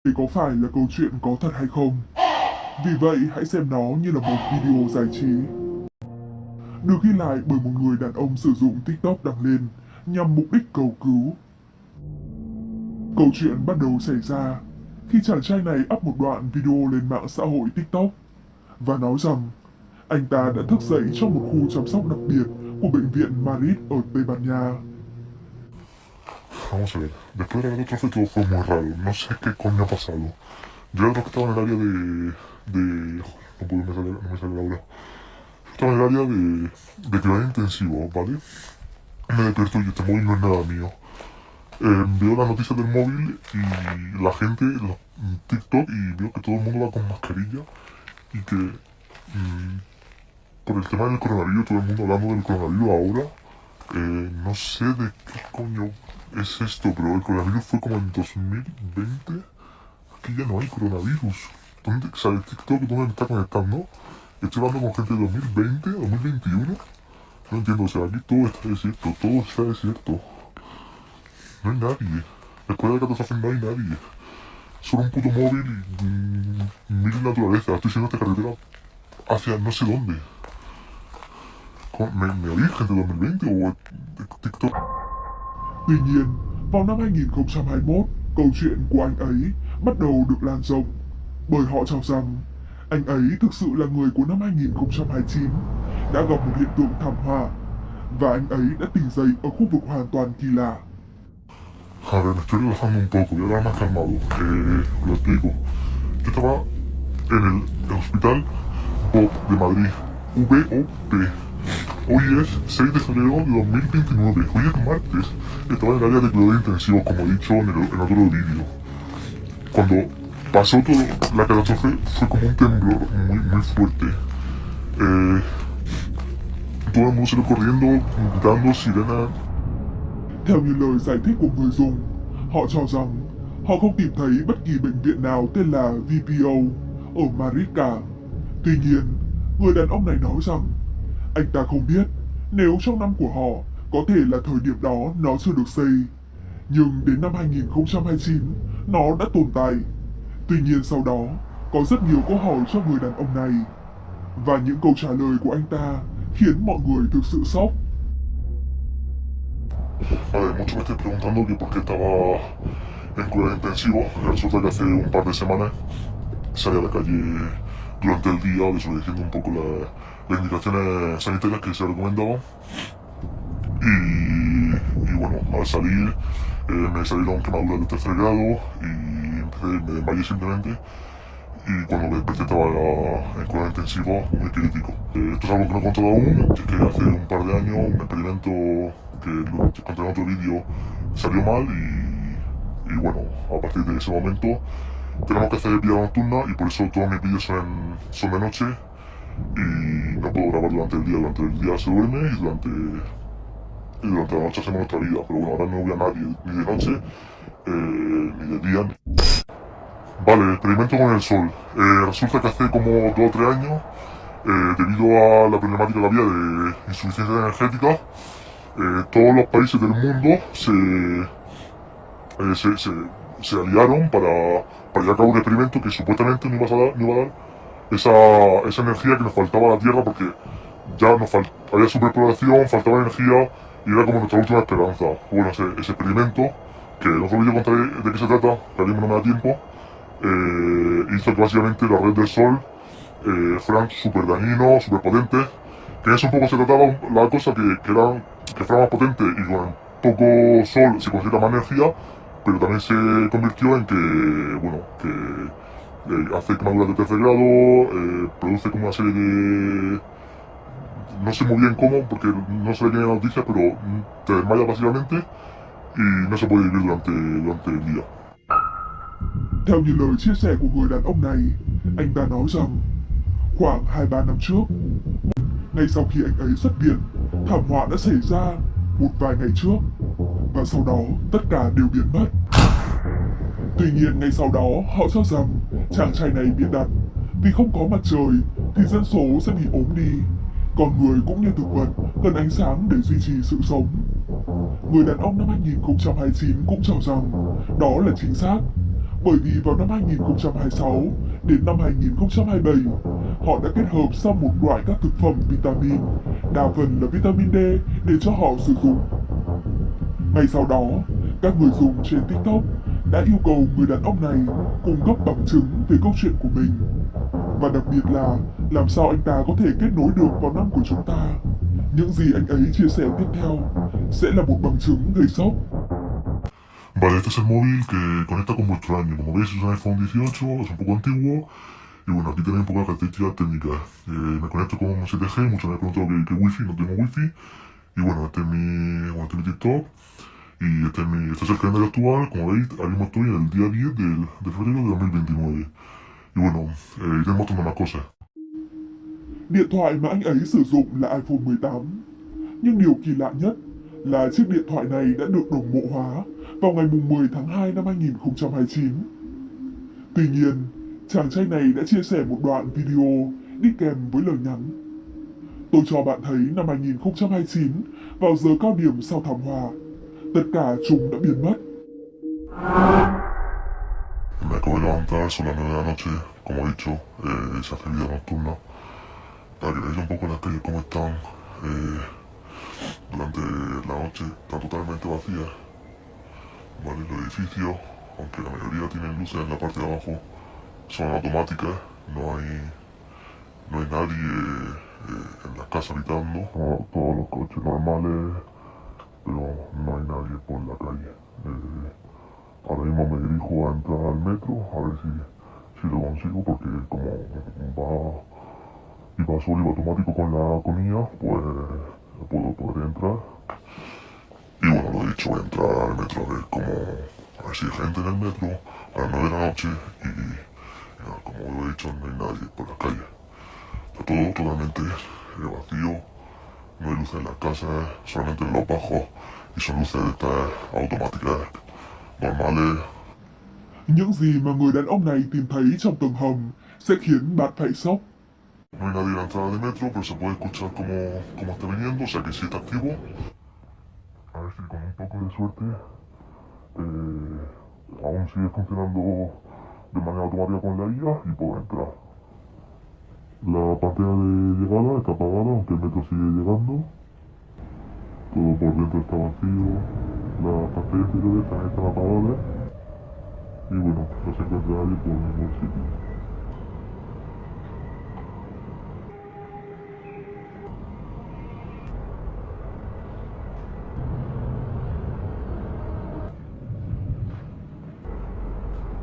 Đây có phải là câu chuyện có thật hay không? Vì vậy hãy xem nó như là một video giải trí, được ghi lại bởi một người đàn ông sử dụng TikTok đăng lên nhằm mục đích cầu cứu. Câu chuyện bắt đầu xảy ra khi chàng trai này up một đoạn video lên mạng xã hội TikTok và nói rằng anh ta đã thức dậy trong một khu chăm sóc đặc biệt của bệnh viện Madrid ở Tây Ban Nha. Vamos a ver, después de la catástrofe todo fue muy raro, no sé qué coño ha pasado. Yo era que estaba en el área no puedo, no me sale la hora. Estaba en el área de cuidados intensivos, ¿vale? Me despierto y este móvil no es nada mío. Veo las noticias del móvil y la gente, TikTok, y veo que todo el mundo va con mascarilla y que por el tema del coronavirus, todo el mundo hablando del coronavirus ahora. No sé de qué coño es esto, pero el coronavirus fue como en 2020. Aquí ya no hay coronavirus. ¿Dónde, sabes, TikTok, dónde me está conectando? Estoy hablando con gente de 2020, 2021. No entiendo, o sea, aquí todo está desierto, todo está desierto. No hay nadie. Después de la catástrofe no hay nadie. Solo un puto móvil y mil naturaleza. Estoy siguiendo esta carretera hacia no sé dónde. ¿Me oís, gente de 2020 o TikTok? Tuy nhiên, vào năm 2021, câu chuyện của anh ấy bắt đầu được lan rộng bởi họ cho rằng anh ấy thực sự là người của năm 2029 đã gặp một hiện tượng thảm họa và anh ấy đã tỉnh dậy ở khu vực hoàn toàn kỳ lạ. A ver, me estoy relajando un poco, voy a hablar más calmado. Lo explico. Yo estaba en el hospital Bob de Madrid, VOP. Hoy es 6 de febrero de 2029, hoy es martes. Estaba en el área de cuidados intensivos, como he dicho en otro vídeo. Cuando pasó toda la catástrofe fue como un temblor muy fuerte. Todo el mundo salió corriendo, gritando, sirena. Theo như lời giải thích của người dùng, họ cho rằng họ không tìm thấy bất kỳ bệnh viện nào tên là VPO ở Madrid cả. Tuy nhiên, người đàn ông này nói rằng anh ta không biết nếu trong năm của họ có thể là thời điểm đó nó chưa được xây. Nhưng đến năm 2029, nó đã tồn tại. Tuy nhiên sau đó, có rất nhiều câu hỏi cho người đàn ông này. Và những câu trả lời của anh ta khiến mọi người thực sự sốc. A ver, muchos me estoy preguntando que por qué estaba en cuidado intensivo. Resulta que hace un par de semanas salí a la calle durante el día desobedeciendo un poco las indicaciones sanitarias que se recomendaban. Y bueno, al salir me salieron quemaduras de tercer grado y me desmayé simplemente. Y cuando me desperté estaba en cuidado intensivo muy crítico. Esto es algo que no he contado aún, es que hace un par de años un experimento que lo conté en otro vídeo salió mal y bueno, a partir de ese momento tenemos que hacer vida nocturna y por eso todos mis vídeos son de noche y no puedo grabar durante el día. Durante el día se duerme y durante la noche hacemos nuestra vida. Pero bueno, ahora no voy a nadie ni de noche ni de día. Vale, experimento con el sol. Resulta que hace como 2 o 3 años, debido a la problemática que había de insuficiencia energética, todos los países del mundo se aliaron para llevar a cabo un experimento que supuestamente nos iba a dar esa energía que nos faltaba a la Tierra, porque ya había superpoblación, faltaba energía y era como nuestra última esperanza. Bueno, ese experimento, que no solo yo contaré de qué se trata, que ahora mismo no me da tiempo, hizo que básicamente la red del sol fueran súper dañinos, súper potentes, que eso un poco se trataba la cosa, que fuera más potente y con poco sol se consigue más energía, pero también se convirtió en que, bueno, que hace quemaduras de tercer grado, produce como una serie de... No sé muy bien cómo, porque no se le viene la noticia, pero te desmayas básicamente y no se puede vivir durante el día. Theo như lời chia sẻ của người đàn ông này, anh ta nói rằng khoảng 2-3 năm trước, ngay sau khi anh ấy xuất viện, thảm họa đã xảy ra một vài ngày trước và sau đó tất cả đều biến mất. Tuy nhiên ngay sau đó họ cho rằng chàng trai này bịa đặt vì không có mặt trời thì dân số sẽ bị ốm đi. Con người cũng như thực vật cần ánh sáng để duy trì sự sống. Người đàn ông năm 2029 cũng cho rằng đó là chính xác. Bởi vì vào năm 2026 đến năm 2027, họ đã kết hợp xong một loại các thực phẩm vitamin, đa phần là vitamin D, để cho họ sử dụng. Ngay sau đó, các người dùng trên TikTok đã yêu cầu người đàn ông này cung cấp bằng chứng về câu chuyện của mình. Và đặc biệt là làm sao anh ta có thể kết nối được vào năm của chúng ta. Những gì anh ấy chia sẻ tiếp theo sẽ là một bằng chứng gây sốc. Vale, este es el móvil que conecta con vuestro año. Como veis es un iPhone 18, es un poco antiguo. Y bueno, aquí tenéis un poco de características técnicas. Me conecto con 7G, muchos me han preguntado que wifi, no tengo wifi. Y bueno, este es mi TikTok. Y este es el calendario actual, como veis, ahora mismo estoy en el día 10 de febrero de 2029. Y bueno, iré mostrando más cosas. Điện thoại mà anh ấy sử dụng là iPhone 18. Nhưng điều kỳ lạ nhất là chiếc điện thoại này đã được đồng bộ hóa vào ngày 10 tháng 2 năm 2029. Tuy nhiên, chàng trai này đã chia sẻ một đoạn video đi kèm với lời nhắn. Tôi cho bạn thấy năm 2029, vào giờ cao điểm sau thảm họa, tất cả chúng đã biến mất. Me acabo de levantar, son las 9 de la noche, como he dicho, se hace vida nocturna. Para que veáis un poco las calles cómo están durante la noche, están totalmente vacías. Vale, los edificios, aunque la mayoría tienen luces en la parte de abajo, son automáticas, no hay nadie en las casas habitando, todos los coches normales, pero no hay nadie por la calle. Ahora mismo me dirijo a entrar al metro, a ver si lo consigo, porque como va solo y va automático con la IA, pues podré entrar. Y bueno, lo dicho, voy a entrar al metro a ver si hay gente en el metro a las 9 de la noche y nada, como lo he dicho, no hay nadie por la calle. Está todo totalmente vacío, no hay luces en las casas, solamente en los bajos, y son luces de estas automáticas normales. Những gì mà người đàn ông này tìm thấy trong tầng hầm sẽ khiến bạn phải sốc. No hay nadie en la entrada de metro, pero se puede escuchar cómo está viniendo, o sea que sí está activo. A ver si con un poco de suerte aún sigue funcionando de manera automática con la IA y puedo entrar. La pantalla de llegada está apagada, aunque el metro sigue llegando. Todo por dentro está vacío. Las pantallas exteriores también están apagadas. Y bueno, no se encuentra nadie por ningún sitio.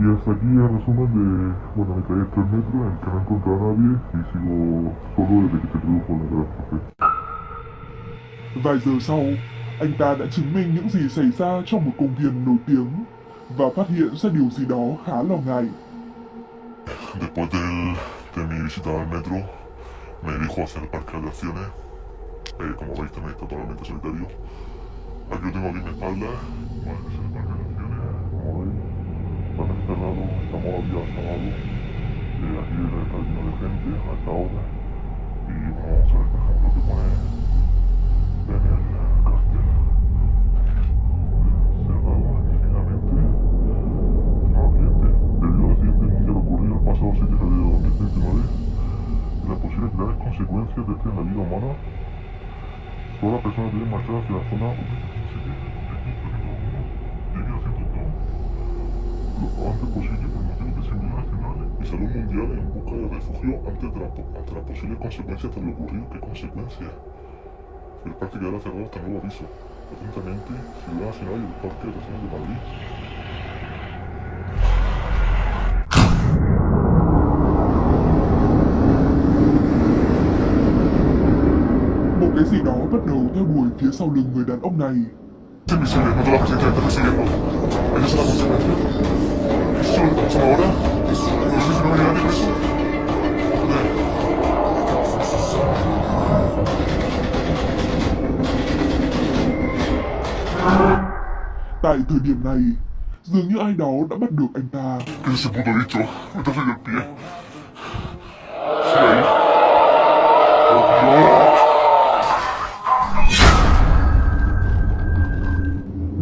Y hasta aquí el resumen de mi trayecto en metro, en el que no encontré a nadie y sigo solo desde que se produjo la catástrofe. Vài giờ sau, anh ta đã chứng minh những gì xảy ra trong một công viên nổi tiếng và phát hiện ra điều gì đó khá lo ngại. Después de mi visita al metro, me dirijo hacia el parque de atracciones. Como veis también está totalmente solitario. Aquí lo tengo aquí en mi espalda. Vale, es el parque de atracciones, como veis. Está cerrado, estamos a día sábado. Aquí está lleno de gente a esta hora. Y vamos a ver, por ejemplo, que pone en el cartel. Cerrado indefinidamente. No cliente. Debido al accidente mundial ocurrido el pasado 7 de febrero de 2029 y las posibles graves consecuencias de este en la vida humana, todas las personas deben marchar hacia la zona 1.17 lo antes posible por motivos de seguridad nacional y salud mundial en busca de refugio ante las posibles consecuencias de lo ocurrido. ¿Qué consecuencias? El parque quedará cerrado hasta nuevo aviso. Atentamente, Ciudad Nacional y el Parque de Atracciones de Madrid. Một cái gì đó bắt đầu theo đuổi phía sau lưng người đàn ông này. Es invisible, no te la presencia está persiguiendo. Esa es la consecuencia. Son ahora. No sé si no me nadie por eso. Tại thời điểm này, dường như ai đó đã bắt được anh ta. ¿Qué es ese puto bicho? Me está haciendo el pie. Sí, ahí.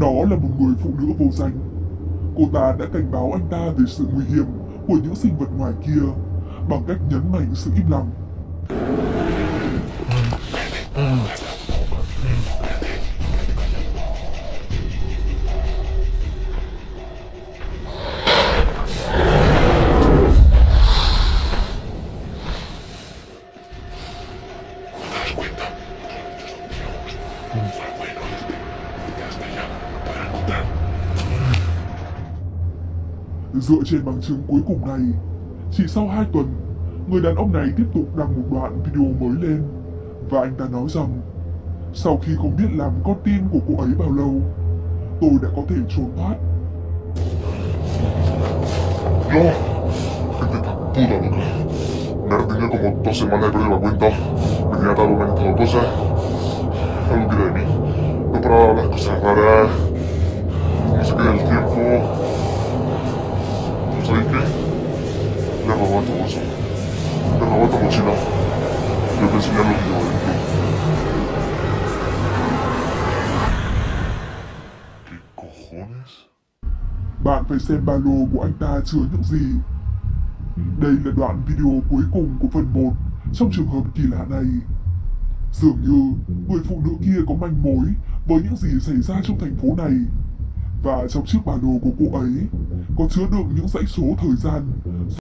Đó là một người phụ nữ vô danh. Cô ta đã cảnh báo anh ta về sự nguy hiểm của những sinh vật ngoài kia bằng cách nhấn mạnh sự im lặng. Dựa trên bằng chứng cuối cùng này, chỉ sau 2 tuần, người đàn ông này tiếp tục đăng một đoạn video mới lên và anh ta nói rằng sau khi không biết làm con tin của cô ấy bao lâu, tôi đã có thể trốn thoát. No, gente está puta loca. Me retenía como 2 semanas y perdí la cuenta. Me tenía atado inventando cosas. Algo queda de mí. No paraba las cosas raras. No se queda el tiempo. ¿Sabéis qué? Le robó esta bolsa. Le robó esta mochila. Yo te enseñé lo que llevo dentro. ¿Qué cojones? Bạn phải xem ba lô của anh ta chứa những gì. Đây là đoạn video cuối cùng của phần 1 trong trường hợp kỳ lạ này. Dường như người phụ nữ kia có manh mối với những gì xảy ra trong thành phố này. Và trong chiếc ba lô của cô ấy có chứa đựng những dãy số thời gian